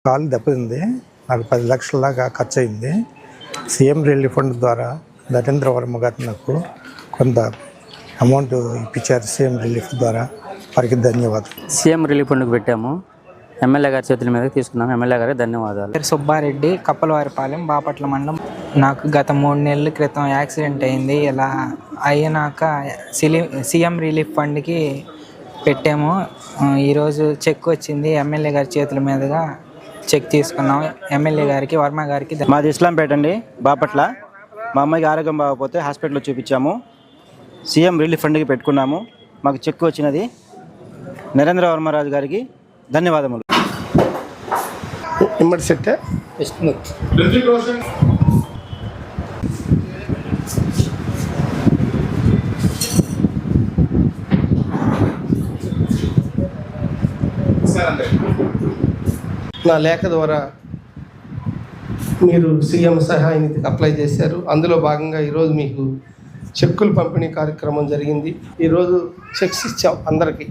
కాలు దెబ్బతింది. నాకు 10 లక్షల దాకా ఖర్చు అయింది. సీఎం రిలీఫ్ ఫండ్ ద్వారా నరేంద్ర వర్మ గారు నాకు కొంత అమౌంట్ ఇప్పించారు. సీఎం రిలీఫ్ ద్వారా వారికి ధన్యవాదాలు. సీఎం రిలీఫ్ ఫండ్కి పెట్టాము. ఎమ్మెల్యే గారి చేతుల మీద తీసుకున్నాము. ఎమ్మెల్యే గారికి ధన్యవాదాలు. సుబ్బారెడ్డి, కప్పలవారిపాలెం, బాపట్ల మండలం. నాకు గత 3 నెలల క్రితం యాక్సిడెంట్ అయింది. ఇలా అయినాక సీఎం రిలీఫ్ ఫండ్కి పెట్టాము. ఈరోజు చెక్ వచ్చింది. ఎమ్మెల్యే గారి చేతుల మీదుగా చెక్ తీసుకున్నాం. ఎమ్మెల్యే గారికి, వర్మ గారికి. మాది ఇస్లాంపేట అండి, బాపట్ల. మా అమ్మాయికి ఆరోగ్యం బాగపోతే హాస్పిటల్లో చూపించాము. సీఎం రిలీఫ్ ఫండ్కి పెట్టుకున్నాము. మాకు చెక్ వచ్చినది. నరేంద్ర వర్మరాజు గారికి ధన్యవాదములు. ఇమ్మడి సెట్ నా లేఖ ద్వారా మీరు సీఎం సహాయ నిధికి అప్లై చేశారు. అందులో భాగంగా ఈరోజు మీకు చెక్కులు పంపిణీ కార్యక్రమం జరిగింది. ఈరోజు చెక్స్ ఇచ్చాం అందరికీ.